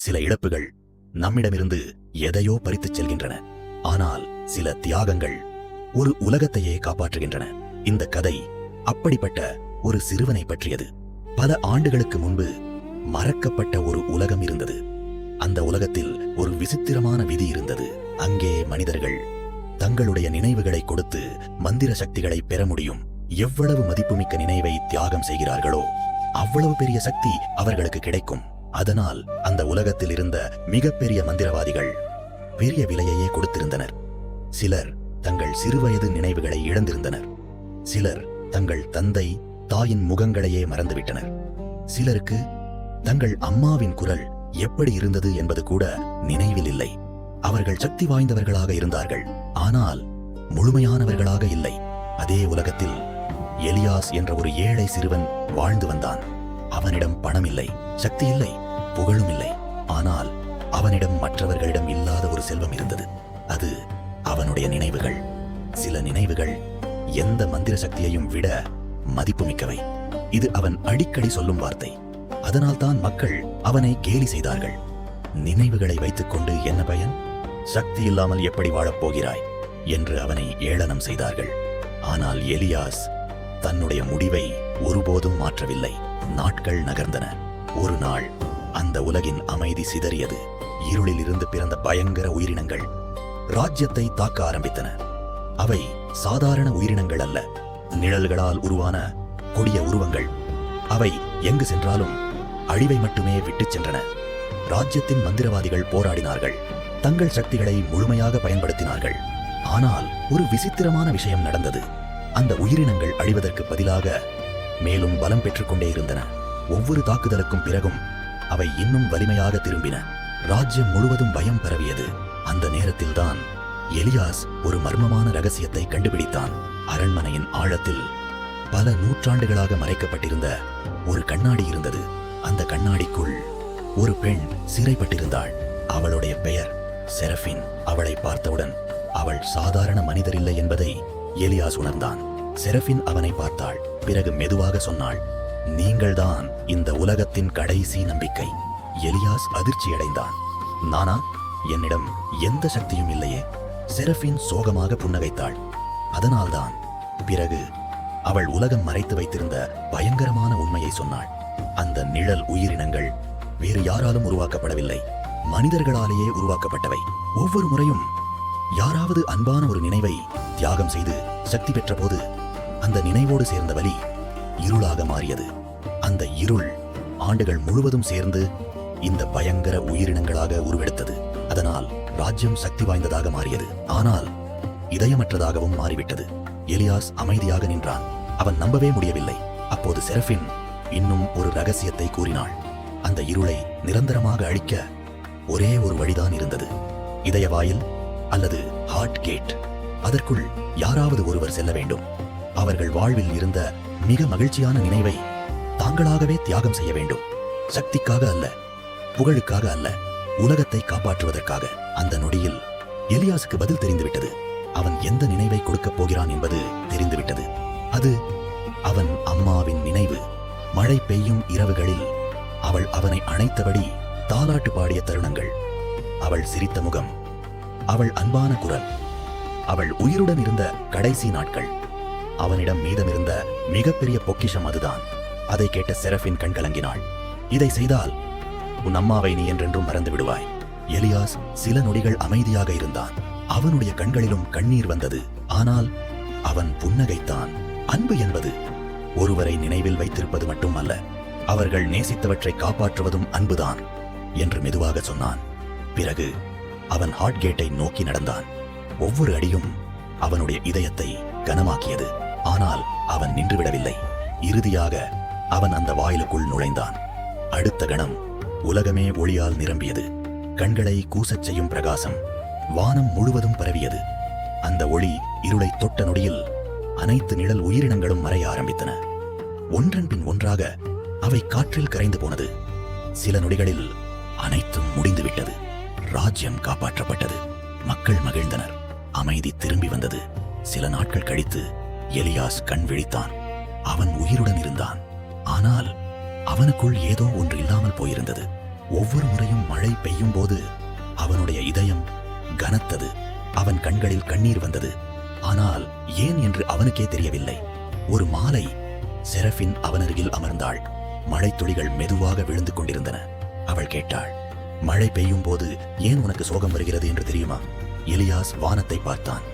சில இழப்புகள் நம்மிடமிருந்து எதையோ பறித்துச் செல்கின்றன. ஆனால் சில தியாகங்கள் ஒரு உலகத்தையே காப்பாற்றுகின்றன. இந்த கதை அப்படிப்பட்ட ஒரு சிறுவனை பற்றியது. பல ஆண்டுகளுக்கு முன்பு மறக்கப்பட்ட ஒரு உலகம் இருந்தது. அந்த உலகத்தில் ஒரு விசித்திரமான விதி இருந்தது. அங்கே மனிதர்கள் தங்களுடைய நினைவுகளை கொடுத்து மந்திர சக்திகளை பெற முடியும். எவ்வளவு மதிப்புமிக்க நினைவை தியாகம் செய்கிறார்களோ அவ்வளவு பெரிய சக்தி அவர்களுக்கு கிடைக்கும். அதனால் அந்த உலகத்தில் இருந்த மிகப்பெரிய மந்திரவாதிகள் பெரிய விலையையே கொடுத்திருந்தனர். சிலர் தங்கள் சிறுவயது நினைவுகளை இழந்திருந்தனர். சிலர் தங்கள் தந்தை தாயின் முகங்களையே மறந்துவிட்டனர். சிலருக்கு தங்கள் அம்மாவின் குரல் எப்படி இருந்தது என்பது கூட நினைவில் இல்லை. அவர்கள் சக்தி வாய்ந்தவர்களாக இருந்தார்கள், ஆனால் முழுமையானவர்களாக இல்லை. அதே உலகத்தில் எலியாஸ் என்ற ஒரு ஏழை சிறுவன் வாழ்ந்து வந்தான். அவனிடம் பணம் இல்லை, சக்தி இல்லை, புகழும் இல்லை. ஆனால் அவனிடம் மற்றவர்களிடம் இல்லாத ஒரு செல்வம் இருந்தது. அது அவனுடைய நினைவுகள். சில நினைவுகள் எந்த மந்திர சக்தியையும் விட மதிப்புமிக்கவை. இது அவன் அடிக்கடி சொல்லும் வார்த்தை. அதனால்தான் மக்கள் அவனை கேலி செய்தார்கள். நினைவுகளை வைத்துக் கொண்டு என்ன பயன்? சக்தி இல்லாமல் எப்படி வாழப்போகிறாய் என்று அவனை ஏளனம் செய்தார்கள். ஆனால் எலியாஸ் தன்னுடைய முடிவை ஒருபோதும் மாற்றவில்லை. நாட்கள் நகர்ந்தன. ஒரு நாள் அந்த உலகின் அமைதி சிதறியது. இருளில் இருந்து பிறந்த பயங்கர உயிரினங்கள் ராஜ்யத்தை தாக்க ஆரம்பித்தன. அவை சாதாரண உயிரினங்கள் அல்ல, நிழல்களால் உருவான கொடிய உருவங்கள். அவை எங்கு சென்றாலும் அழிவை மட்டுமே விட்டுச் சென்றன. ராஜ்யத்தின் மந்திரவாதிகள் போராடினார்கள், தங்கள் சக்திகளை முழுமையாக பயன்படுத்தினார்கள். ஆனால் ஒரு விசித்திரமான விஷயம் நடந்தது. அந்த உயிரினங்கள் அழிவதற்கு பதிலாக மேலும் பலம் பெற்றுக்கொண்டே இருந்தன. ஒவ்வொரு தாக்குதலுக்கும் பிறகும் அவை இன்னும் வலிமையாக திரும்பின. ராஜ்யம் முழுவதும் பயம் பரவியது. அந்த நேரத்தில்தான் எலியாஸ் ஒரு மர்மமான ரகசியத்தை கண்டுபிடித்தான். அரண்மனையின் ஆழத்தில் பல நூற்றாண்டுகளாக மறைக்கப்பட்டிருந்த ஒரு கண்ணாடி இருந்தது. அந்த கண்ணாடிக்குள் ஒரு பெண் சிறைப்பட்டிருந்தாள். அவளுடைய பெயர் செரபின். அவளை பார்த்தவுடன் அவள் சாதாரண மனிதரில்லை என்பதை எலியாஸ் உணர்ந்தான். செரபின் அவனை பார்த்தாள். பிறகு மெதுவாக சொன்னாள், நீங்கள்தான் இந்த உலகத்தின் கடைசி நம்பிக்கை. எலியாஸ் அதிர்ச்சியடைந்தான். நானா? என்னிடம் எந்த சக்தியும் இல்லையே. செரபின் சோகமாக புன்னகைத்தாள். அதனால்தான். பிறகு அவள் உலகம் மறைத்து வைத்திருந்த பயங்கரமான உண்மையை சொன்னாள். அந்த நிழல் உயிரினங்கள் வேறு யாராலும் உருவாக்கப்படவில்லை, மனிதர்களாலேயே உருவாக்கப்பட்டவை. ஒவ்வொரு முறையும் யாராவது அன்பான ஒரு நினைவை தியாகம் செய்து சக்தி பெற்ற போது அந்த நினைவோடு சேர்ந்த வலி இருளாக மாறியது. அந்த இருள் ஆண்டுகள் முழுவதும் சேர்ந்து இந்த பயங்கர உயிரினங்களாக உருவெடுத்தது. அதனால் ராஜ்யம் சக்தி வாய்ந்ததாக மாறியது, ஆனால் இதயமற்றதாகவும் மாறிவிட்டது. எலியாஸ் அமைதியாக நின்றான். அவன் நம்பவே முடியவில்லை. அப்போது செரபின் இன்னும் ஒரு ரகசியத்தை கூறினாள். அந்த இருளை நிரந்தரமாக அழிக்க ஒரே ஒரு வழிதான் இருந்தது. இதயவாயில் அல்லது ஹார்ட் கேட். அதற்குள் யாராவது ஒருவர் செல்ல வேண்டும். அவர்கள் வாழ்வில் இருந்த மிக மகிழ்ச்சியான நினைவை தாங்களாகவே தியாகம் செய்ய வேண்டும். சக்திக்காக அல்ல, புகழுக்காக அல்ல, உலகத்தை காப்பாற்றுவதற்காக. அந்த நொடியில் எலியாசுக்கு பதில் தெரிந்துவிட்டது. அவன் எந்த நினைவை கொடுக்கப் போகிறான் என்பது தெரிந்துவிட்டது. அது அவன் அம்மாவின் நினைவு. மழை பெய்யும் இரவுகளில் அவள் அவனை அணைத்தபடி தாலாட்டு பாடிய தருணங்கள், அவள் சிரித்த முகம், அவள் அன்பான குரல், அவள் உயிருடன் இருந்த கடைசி நாட்கள். அவனிடம் மீதமிருந்த மிகப்பெரிய பொக்கிஷம் அதுதான். அதை கேட்ட செரபின் கண் கலங்கினாள். இதை செய்தால் உன் அம்மாவை நீ என்றென்றும் மறந்து விடுவாய். எலியாஸ் சில நொடிகள் அமைதியாக இருந்தான். அவனுடைய கண்களிலும் கண்ணீர் வந்தது. ஆனால் அவன் புன்னகைத்தான். அன்பு என்பது ஒருவரை நினைவில் வைத்திருப்பது மட்டுமல்ல, அவர்கள் நேசித்தவற்றை காப்பாற்றுவதும் அன்புதான் என்று மெதுவாக சொன்னான். பிறகு அவன் ஹார்ட் கேட்டை நோக்கி நடந்தான். ஒவ்வொரு அடியும் அவனுடைய இதயத்தை கனமாக்கியது. ஆனால் அவன் நின்றுவிடவில்லை. இறுதியாக அவன் அந்த வாயிலுக்குள் நுழைந்தான். அடுத்த கணம் உலகமே ஒளியால் நிரம்பியது. கண்களை கூசச் செய்யும் பிரகாசம் வானம் முழுவதும் பரவியது. அந்த ஒளி இருளை தொட்ட நொடியில் அனைத்து நிழல் உயிரினங்களும் மறைய ஆரம்பித்தன. ஒன்றன் பின் ஒன்றாக அவை காற்றில் கரைந்து போனது. சில நொடிகளில் அனைத்தும் முடிந்துவிட்டது. ராஜ்யம் காப்பாற்றப்பட்டது. மக்கள் மகிழ்ந்தனர். அமைதி திரும்பி வந்தது. சில நாட்கள் கழித்து எலியாஸ் கண் விழித்தான். அவன் உயிருடன் இருந்தான். ஆனால் அவனுக்குள் ஏதோ ஒன்று இல்லாமல் போயிருந்தது. ஒவ்வொரு முறையும் மழை பெய்யும் போது அவனுடைய இதயம் கனத்தது. அவன் கண்களில் கண்ணீர் வந்தது. ஆனால் ஏன் என்று அவனுக்கே தெரியவில்லை. ஒரு மாலை செரபின் அவனருகில் அமர்ந்தாள். மழை துளிகள் மெதுவாக விழுந்து கொண்டிருந்தன. அவள் கேட்டாள், மழை பெய்யும் போது ஏன் உனக்கு சோகம் வருகிறது என்று தெரியுமா? எலியாஸ் வானத்தை பார்த்தான்.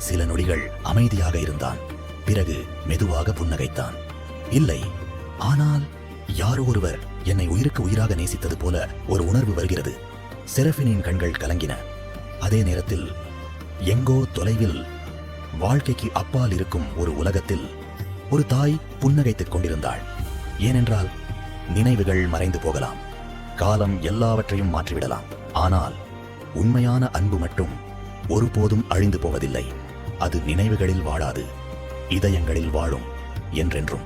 சில நொடிகள் அமைதியாக இருந்தான். பிறகு மெதுவாக புன்னகைத்தான். இல்லை, ஆனால் யாரோ ஒருவர் என்னை உயிருக்கு உயிராக நேசித்தது போல ஒரு உணர்வு வருகிறது. செரபினின் கண்கள் கலங்கின. அதே நேரத்தில் எங்கோ தொலைவில், வாழ்க்கைக்கு அப்பால் இருக்கும் ஒரு உலகத்தில் ஒரு தாய் புன்னகைத்துக் கொண்டிருந்தாள். ஏனென்றால் நினைவுகள் மறைந்து போகலாம், காலம் எல்லாவற்றையும் மாற்றிவிடலாம். ஆனால் உண்மையான அன்பு மட்டும் ஒருபோதும் அழிந்து போவதில்லை. அது நினைவுகளில் வாழாது, இதயங்களில் வாழும் என்றென்றும்.